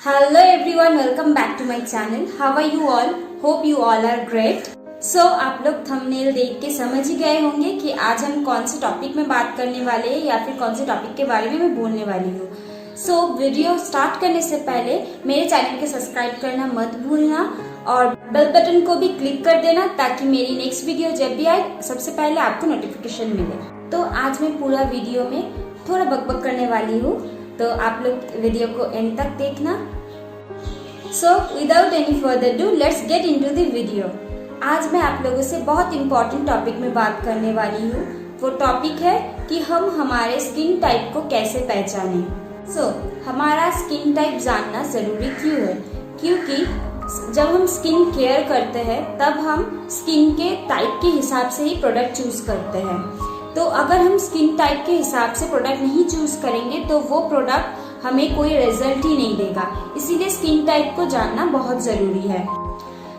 Hello everyone, welcome back to my channel. How are you all? Hope you all are great. So आप लोग thumbnail देख के समझ ही गए होंगे कि आज हम कौन से टॉपिक में बात करने वाले हैं या फिर कौन से टॉपिक के बारे में मैं बोलने वाली हूँ. सो वीडियो स्टार्ट करने से पहले मेरे चैनल को सब्सक्राइब करना मत भूलना और बेल बटन को भी क्लिक कर देना ताकि मेरी नेक्स्ट वीडियो जब भी आए सबसे पहले आपको नोटिफिकेशन मिले. तो आज मैं पूरा वीडियो में थोड़ा बकबक करने वाली हूँ, तो आप लोग वीडियो को एंड तक देखना. So without any further do let's get into the video. आज मैं आप लोगों से बहुत इम्पोर्टेंट टॉपिक में बात करने वाली हूँ. वो टॉपिक है कि हम हमारे स्किन टाइप को कैसे पहचानें. हमारा स्किन टाइप जानना जरूरी क्यों है? क्योंकि जब हम स्किन केयर करते हैं तब हम स्किन के टाइप के हिसाब से ही प्रोडक्ट चूज करते हैं. तो अगर हम स्किन टाइप के हिसाब से प्रोडक्ट नहीं चूज करेंगे तो वो प्रोडक्ट हमें कोई रिजल्ट ही नहीं देगा. इसीलिए स्किन टाइप को जानना बहुत जरूरी है.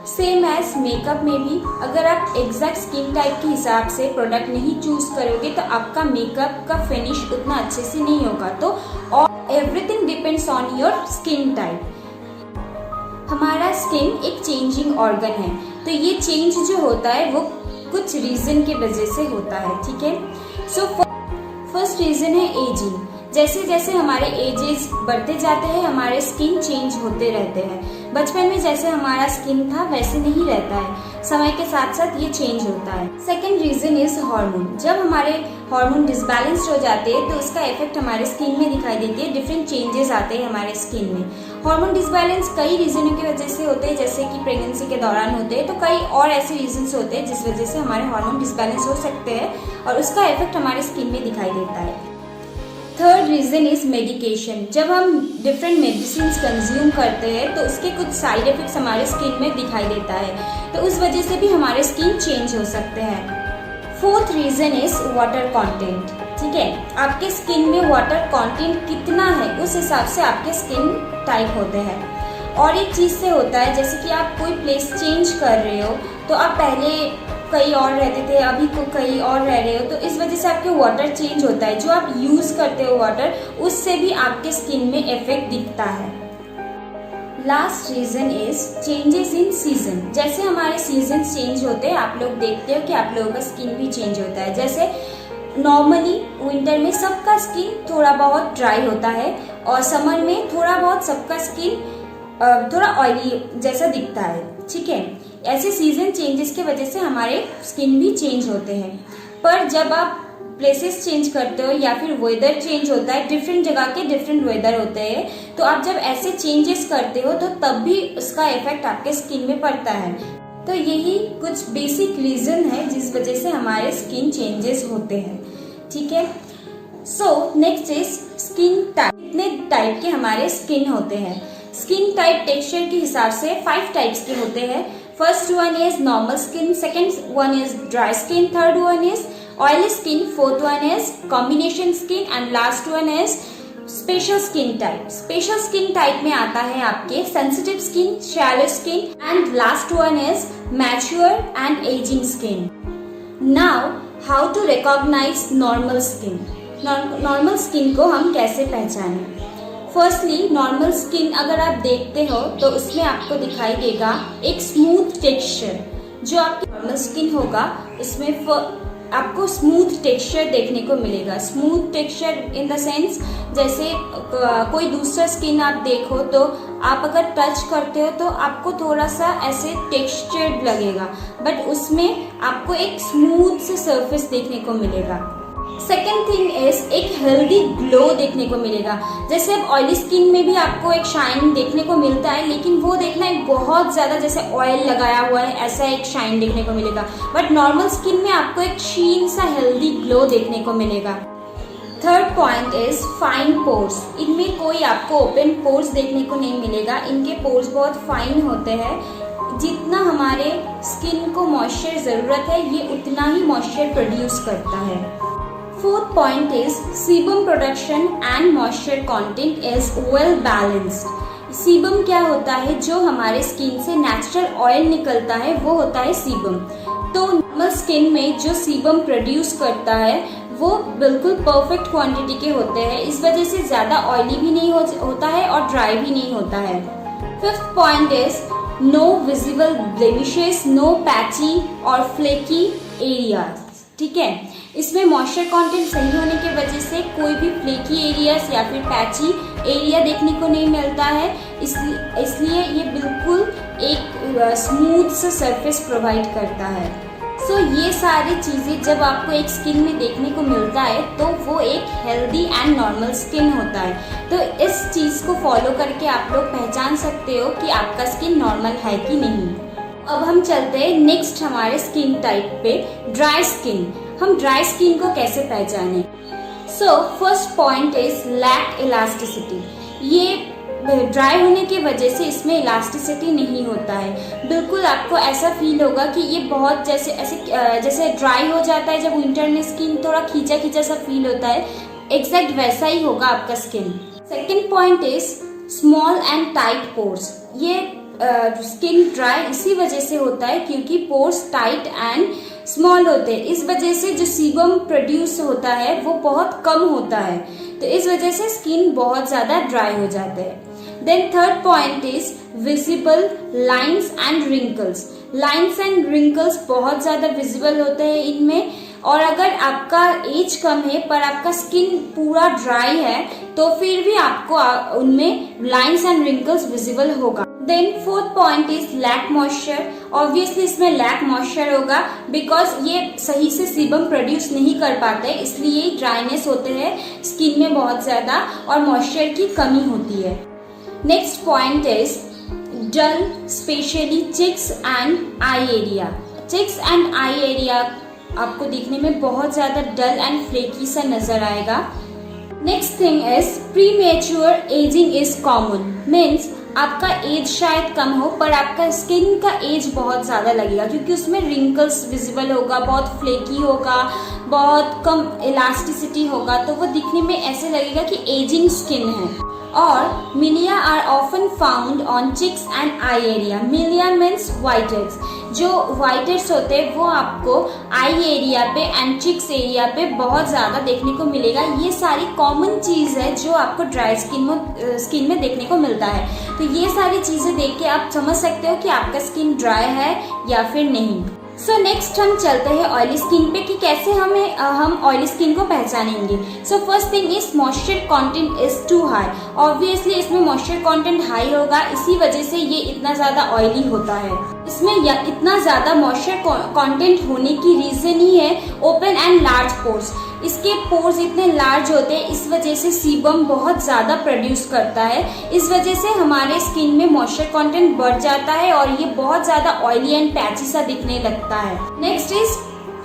सेम एज मेकअप में भी अगर आप एग्जैक्ट स्किन टाइप के हिसाब से प्रोडक्ट नहीं चूज करोगे तो आपका मेकअप का फिनिश उतना अच्छे से नहीं होगा. तो everything depends on your skin type. हमारा स्किन एक चेंजिंग ऑर्गन है, तो ये चेंज जो होता है वो कुछ रीजन के वजह से होता है. ठीक है. सो फर्स्ट रीजन है एजिंग. जैसे जैसे हमारे एजेस बढ़ते जाते हैं हमारे स्किन चेंज होते रहते हैं. बचपन में जैसे हमारा स्किन था वैसे नहीं रहता है, समय के साथ साथ ये चेंज होता है. Second reason is hormone. जब हमारे हार्मोन डिसबैलेंस्ड हो जाते हैं तो उसका इफेक्ट हमारे स्किन में दिखाई देती है. डिफरेंट चेंजेस आते हैं हमारे स्किन में. हार्मोन डिसबैलेंस कई रीजनों की वजह से होते हैं, जैसे कि प्रेगनेंसी के दौरान होते हैं. तो कई और ऐसे रीजन होते हैं जिस वजह से हमारे हार्मोन डिसबैलेंस हो सकते हैं और उसका इफेक्ट हमारे स्किन में दिखाई देता है. Third reason is medication. जब हम डिफरेंट मेडिसिन कंज्यूम करते हैं तो उसके कुछ साइड इफेक्ट्स हमारे स्किन में दिखाई देता है, तो उस वजह से भी हमारे स्किन चेंज हो सकते हैं. Fourth reason is water content. ठीक है, आपके स्किन में वाटर कंटेंट कितना है उस हिसाब से आपके स्किन टाइप होते हैं. और एक चीज से होता है, जैसे कि आप कोई प्लेस चेंज कर रहे हो तो आप पहले कहीं और रहते थे, अभी को कहीं और रह रहे हो, तो इस वजह से आपके वाटर चेंज होता है. जो आप यूज करते हो वाटर, उससे भी आपके स्किन में इफेक्ट दिखता है. Last reason is changes in season. जैसे हमारे सीजन चेंज होते हैं आप लोग देखते हो कि आप लोगों का स्किन भी चेंज होता है. जैसे नॉर्मली विंटर में सबका स्किन थोड़ा बहुत ड्राई होता है और समर में थोड़ा बहुत सबका स्किन थोड़ा ऑयली जैसा दिखता है. ठीक है, ऐसे सीजन चेंजेस के वजह से हमारे स्किन भी चेंज होते हैं. पर जब आप प्लेसेस चेंज करते हो या फिर वेदर चेंज होता है, डिफरेंट जगह के डिफरेंट वेदर होते हैं, तो आप जब ऐसे चेंजेस करते हो तो तब भी उसका इफेक्ट आपके स्किन में पड़ता है. तो यही कुछ बेसिक रीजन है जिस वजह से हमारे स्किन चेंजेस होते हैं. ठीक है. So next is skin type. कितने टाइप के हमारे स्किन होते हैं? स्किन टाइप टेक्सचर के हिसाब से 5 टाइप्स के होते हैं. First one is normal skin, second one is dry skin, third one is oily skin, fourth one is combination skin and last one is special skin type. Special skin type में आता है आपके sensitive skin, shallow skin and last one is mature and ageing skin. Now how to recognise normal skin. Normal skin को हम कैसे पहचानें? Firstly normal skin अगर आप देखते हो तो उसमें आपको दिखाई देगा एक स्मूथ टेक्सचर. जो आपकी नॉर्मल स्किन होगा उसमें आपको स्मूथ टेक्सचर देखने को मिलेगा. Smooth texture in the sense जैसे कोई दूसरा स्किन आप देखो तो आप अगर टच करते हो तो आपको थोड़ा सा ऐसे टेक्सचर्ड लगेगा, बट उसमें आपको एक स्मूथ से सरफेस देखने को मिलेगा. सेकेंड थिंग इज एक हेल्दी ग्लो देखने को मिलेगा. जैसे अब ऑयली स्किन में भी आपको एक शाइन देखने को मिलता है, लेकिन वो देखना एक बहुत ज्यादा जैसे ऑयल लगाया हुआ है ऐसा एक शाइन देखने को मिलेगा. बट नॉर्मल स्किन में आपको एक शीन सा हेल्दी ग्लो देखने को मिलेगा. Third point is fine pores. इनमें कोई आपको ओपन पोर्स देखने को नहीं मिलेगा. इनके पोर्स बहुत फाइन होते हैं. जितना हमारे स्किन को मॉइस्चर जरूरत है ये उतना ही मॉइस्चर प्रोड्यूस करता है. Fourth point is sebum production and moisture content is well balanced. Sebum क्या होता है? जो हमारे स्किन से नेचुरल ऑयल निकलता है वो होता है सीबम. तो नॉर्मल स्किन में जो सीबम प्रोड्यूस करता है वो बिल्कुल परफेक्ट क्वांटिटी के होते हैं। इस वजह से ज़्यादा ऑयली भी नहीं होता है और ड्राई भी नहीं होता है। Fifth point is no visible blemishes, no patchy और फ्लेकी एरियाज। ठीक है, इसमें मॉइस्चर कंटेंट सही होने की वजह से कोई भी फ्लेकी एरियाज या फिर पैची एरिया देखने को नहीं मिलता है। इसलिए ये बिल्कुल एक स्मूथ सा सरफेस प्रोवाइड करता है। सो ये सारी चीज़ें जब आपको एक स्किन में देखने को मिलता है तो वो एक हेल्दी एंड नॉर्मल स्किन होता है। तो इस चीज़ को फॉलो करके आप लोग पहचान सकते हो कि आपका स्किन नॉर्मल है कि नहीं। अब हम चलते हैं नेक्स्ट हमारे स्किन टाइप पे, ड्राई स्किन। हम ड्राई स्किन को कैसे पहचानें? So first point is lack elasticity. ये ड्राई होने की वजह से इसमें इलास्टिसिटी नहीं होता है। बिल्कुल आपको ऐसा फील होगा कि ये बहुत जैसे ड्राई हो जाता है जब विंटर में स्किन थोड़ा खींचा खींचा सा फील होता है, एग्जैक्ट वैसा ही होगा आपका skin. Second point is small and tight pores. ये स्किन ड्राई इसी वजह से होता है क्योंकि पोर्स टाइट एंड स्मॉल होते हैं। इस वजह से जो सीबम प्रोड्यूस होता है वो बहुत कम होता है, तो इस वजह से स्किन बहुत ज्यादा ड्राई हो जाते हैं। Then third point is visible lines and wrinkles. Lines and wrinkles बहुत ज्यादा विजिबल होते हैं इनमें, और अगर आपका एज कम है पर आपका स्किन पूरा ड्राई है तो फिर भी आपको उनमें लाइंस एंड रिंकल्स विजिबल होगा। Then fourth point is lack moisture. Obviously इसमें लैक मॉइस्चर होगा बिकॉज ये सही से सीबम प्रोड्यूस नहीं कर पाते, इसलिए ड्राइनेस होते हैं स्किन में बहुत ज्यादा और मॉइस्चर की कमी होती है। Next point is dull, specially cheeks and eye area. Cheeks and eye area आपको दिखने में बहुत ज्यादा डल एंड फ्लेकी सा नजर आएगा। Next thing is premature ageing is common. Means आपका एज शायद कम हो पर आपका स्किन का एज बहुत ज्यादा लगेगा क्योंकि उसमें रिंकल्स विजिबल होगा, बहुत फ्लेकी होगा, बहुत कम इलास्टिसिटी होगा, तो वो दिखने में ऐसे लगेगा कि एजिंग स्किन है। और milia are often found on cheeks and eye area. Milia means white heads. जो व्हाइट हेड्स होते हैं वो आपको आई एरिया पे एंड चिक्स एरिया पे बहुत ज्यादा देखने को मिलेगा। ये सारी कॉमन चीज है जो आपको ड्राई स्किन में देखने को मिलता है। तो ये सारी चीजें देख के आप समझ सकते हो कि आपका स्किन ड्राई है या फिर नहीं। सो नेक्स्ट हम चलते हैं ऑयली स्किन पे कि कैसे हम ऑयली स्किन को पहचानेंगे। So first thing is moisture content is too high. Obviously इसमें मॉइस्चर कंटेंट हाई होगा, इसी वजह से ये इतना ज्यादा ऑयली होता है। इसमें इतना ज्यादा मॉइस्चर कंटेंट होने की रीजन ही है ओपन एंड लार्ज पोर्स। इसके पोर्स इतने लार्ज होते हैं, इस वजह से सीबम बहुत ज्यादा प्रोड्यूस करता है। इस वजह से हमारे स्किन में मॉइस्चर कंटेंट बढ़ जाता है और ये बहुत ज्यादा ऑयली एंड पैची सा दिखने लगता है। Next is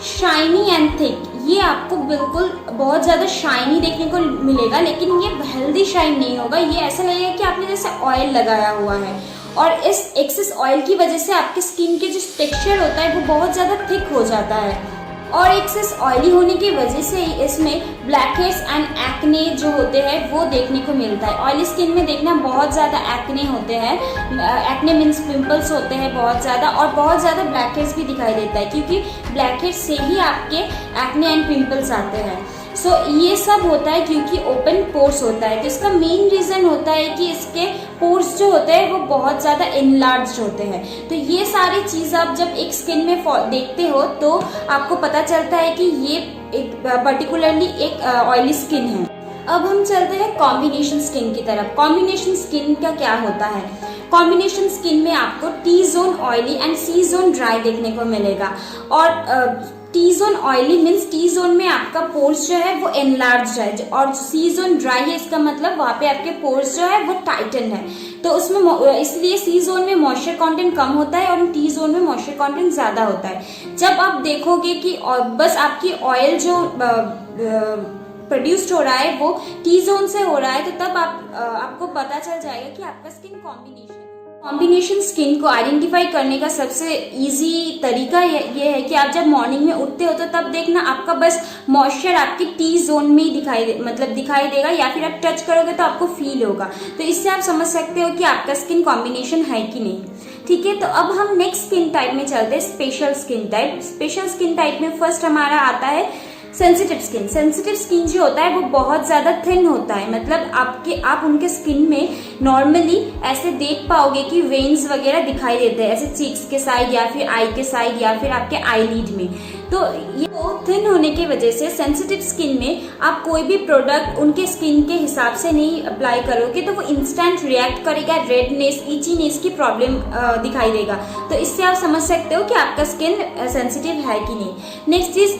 shiny and thick. ये आपको बिल्कुल बहुत ज्यादा शाइनी देखने को मिलेगा, लेकिन ये हेल्दी शाइन नहीं होगा। ये ऐसा लगेगा कि आपने जैसे ऑयल लगाया हुआ है, और इस एक्सेस ऑयल की वजह से आपके स्किन के जो टेक्सचर होता है वो बहुत ज्यादा थिक हो जाता है। और एक्सेस ऑयली होने की वजह से इसमें ब्लैक हेड्स एंड एक्ने जो होते हैं वो देखने को मिलता है। ऑयली स्किन में देखना बहुत ज़्यादा एक्ने होते हैं। एक्ने मीन्स पिंपल्स होते हैं बहुत ज़्यादा, और बहुत ज़्यादा ब्लैक हेड्स भी दिखाई देता है क्योंकि ब्लैक हेड्स से ही आपके एक्ने एंड पिंपल्स आते हैं। सो ये सब होता है क्योंकि ओपन पोर्स होता है। तो इसका मेन रीज़न होता है कि इसके पोर्स जो होते हैं वो बहुत ज़्यादा इनलार्ज होते हैं। तो ये सारी चीज़ आप जब एक स्किन में देखते हो तो आपको पता चलता है कि ये एक पर्टिकुलरली एक ऑयली स्किन है। अब हम चलते हैं कॉम्बिनेशन स्किन की तरफ। कॉम्बिनेशन स्किन का क्या होता है? कॉम्बिनेशन स्किन में आपको T zone oily and C zone dry देखने को मिलेगा। और T zone oily means T zone में आपका पोर्स जो है वो एनलार्ज है, और सी जोन ड्राई है, इसका मतलब वहाँ पे आपके पोर्स जो है वो टाइटन है। तो उसमें इसलिए सी जोन में मॉइस्चर कंटेंट कम होता है और टी जोन में मॉइस्चर कंटेंट ज्यादा होता है। जब आप देखोगे कि बस आपकी ऑयल जो प्रोड्यूस्ड हो रहा है वो टी जोन से हो रहा है, तो तब आपको पता चल जाएगा कि आपका स्किन कॉम्बिनेशन स्किन को आइडेंटिफाई करने का सबसे इजी तरीका ये है कि आप जब मॉर्निंग में उठते हो तो तब देखना आपका बस मॉइस्चर आपकी टी जोन में ही दिखाई देगा, या फिर आप टच करोगे तो आपको फील होगा। तो इससे आप समझ सकते हो कि आपका स्किन कॉम्बिनेशन है कि नहीं। ठीक है, तो अब हम नेक्स्ट स्किन टाइप में चलते हैं, special skin type. Special skin type में फर्स्ट हमारा आता है सेंसिटिव स्किन जो होता है वो बहुत ज्यादा थिन होता है, मतलब आप उनके स्किन में नॉर्मली ऐसे देख पाओगे कि वेन्स वगैरह दिखाई देते हैं, ऐसे चीक्स के साइड या फिर आई के साइड या फिर आपके आईलिड में। तो ये थिन होने की वजह से सेंसिटिव स्किन में आप कोई भी प्रोडक्ट उनके स्किन के हिसाब से नहीं अप्लाई करोगे तो वो इंस्टेंट रिएक्ट करेगा, रेडनेस, इचीनेस की प्रॉब्लम दिखाई देगा। तो इससे आप समझ सकते हो कि आपका स्किन सेंसिटिव है कि नहीं। Next is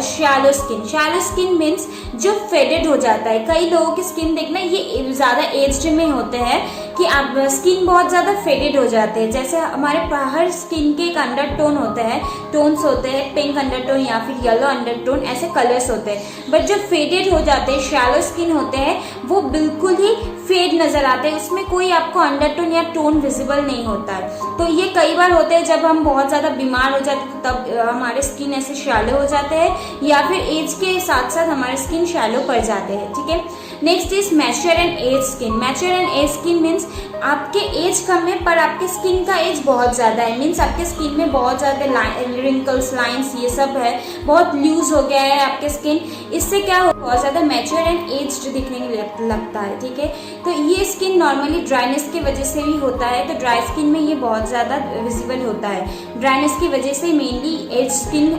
shallow skin. Shallow skin means जो फेडेड हो जाता है। कई लोगों की स्किन देखना ये ज्यादा एज्ड में होते हैं कि आप स्किन बहुत ज्यादा फेडेड हो जाते हैं। जैसे हमारे हर स्किन के एक अंडरटोन होते हैं, टोन्स होते हैं, पिंक अंडरटोन या फिर येलो अंडरटोन, ऐसे कलर्स होते हैं। बट जो फेडेड हो जाते हैं, शैलो स्किन होते हैं, वो बिल्कुल ही फेड नजर आते हैं, उसमें कोई आपको अंडरटोन या टोन विजिबल नहीं होता है। तो ये कई बार होते हैं जब हम बहुत ज्यादा बीमार हो जाते हैं तब हमारे स्किन ऐसे शैलो हो जाते हैं, या फिर एज के साथ साथ हमारे स्किन शैलो पड़ जाते हैं। ठीक है। Next is mature and age skin. Mature and age skin means आपके एज कम है पर आपके स्किन का एज बहुत ज्यादा है। मीन्स आपके स्किन में बहुत ज्यादा रिंकल्स, लाइंस, ये सब है, बहुत लूज हो गया है आपके स्किन। इससे क्या हो, बहुत ज्यादा मैच्योर एंड एज्ड दिखने के लगता है। ठीक है। तो ये स्किन नॉर्मली ड्राइनेस की वजह से भी होता है, तो ड्राई स्किन में ये बहुत ज्यादा विजिबल होता है। ड्राइनेस की वजह से मेनली एज स्किन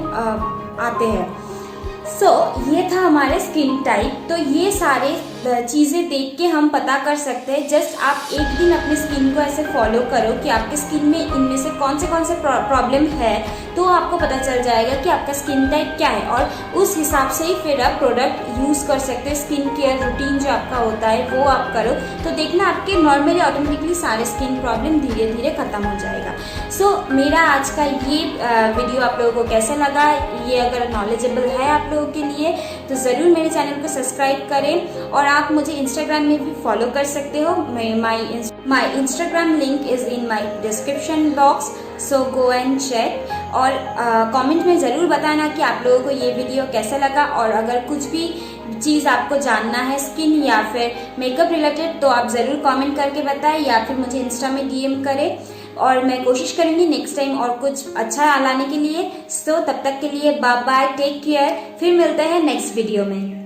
आते हैं। ये था हमारे स्किन टाइप। तो ये सारे चीजें देख के हम पता कर सकते हैं। जस्ट आप एक दिन अपने स्किन को ऐसे फॉलो करो कि आपके स्किन में इनमें से कौन से प्रॉब्लम है, तो आपको पता चल जाएगा कि आपका स्किन टाइप क्या है, और उस हिसाब से ही फिर आप प्रोडक्ट यूज कर सकते हो। स्किन केयर रूटीन जो आपका होता है वो आप करो, तो देखना आपके नॉर्मली ऑटोमेटिकली सारे स्किन प्रॉब्लम धीरे धीरे खत्म हो जाएगा। मेरा आज का ये वीडियो आप लोगों को कैसा लगा, ये अगर नॉलेजेबल है आप लोगों के लिए तो ज़रूर मेरे चैनल को सब्सक्राइब करें, और आप मुझे इंस्टाग्राम में भी फॉलो कर सकते हो। My Instagram link is in my description box, so go and check. और कमेंट में ज़रूर बताना कि आप लोगों को ये वीडियो कैसा लगा, और अगर कुछ भी चीज़ आपको जानना है स्किन या फिर मेकअप रिलेटेड तो आप ज़रूर कमेंट करके बताएं, या फिर मुझे इंस्टा में DM करें, और मैं कोशिश करूंगी नेक्स्ट टाइम और कुछ अच्छा लाने के लिए। तब तक के लिए बाय बाय, टेक केयर। फिर मिलते हैं नेक्स्ट वीडियो में।